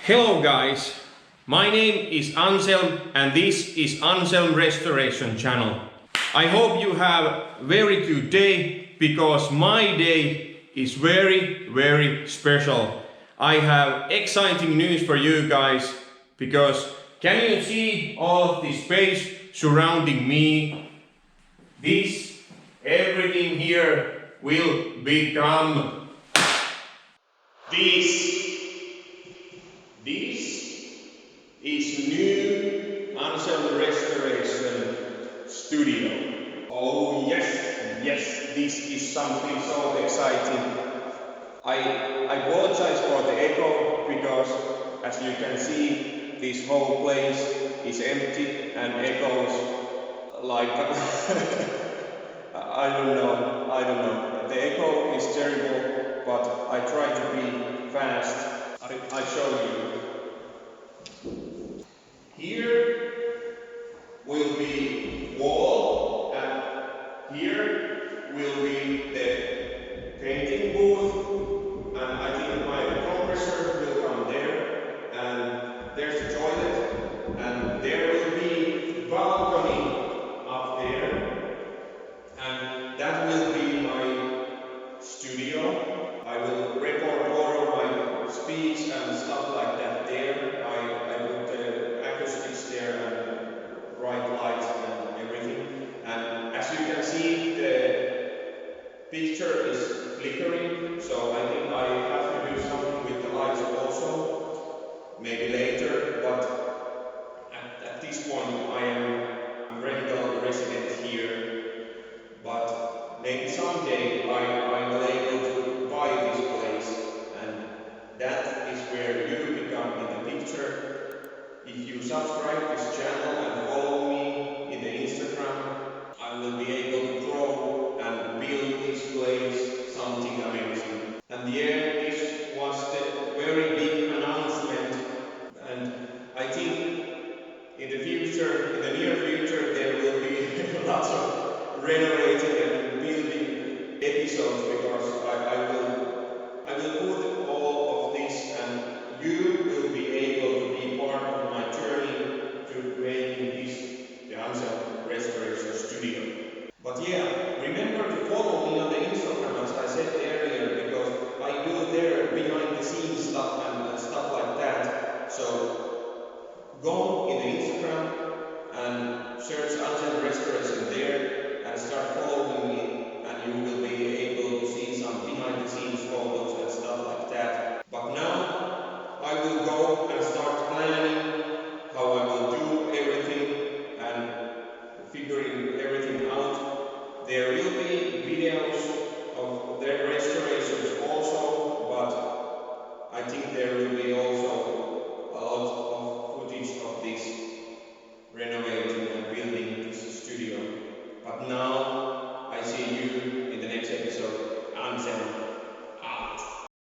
Hello guys, my name is Anshjelm and this is Anshjelm Restoration channel. I hope you have a very good day because my day is very special. I have exciting news for you guys because can you see all of this space surrounding me? Everything here will become this. This is new Anshjelm Restoration studio. Oh yes, this is something so exciting. I apologize for the echo because as you can see this whole place is empty and echoes like I don't know. The echo is terrible, but I try to be fast. I show you. Here will be wall and here will be the painting booth, and I think my compressor will come there, and there's the toilet, and there will be balcony up there, and that will be my studio. I will record all of my speech and stuff like that there. I put the acoustics there and bright lights and everything. And as you can see, the picture is flickering, so I think I have to do something with the lights also, maybe later, but at this point I am a rental resident here, but maybe someday I will able to buy this place, and that is where you become in the picture. If you subscribe this channel and follow me in the Instagram, I will be able to grow and build this place something amazing. And yeah,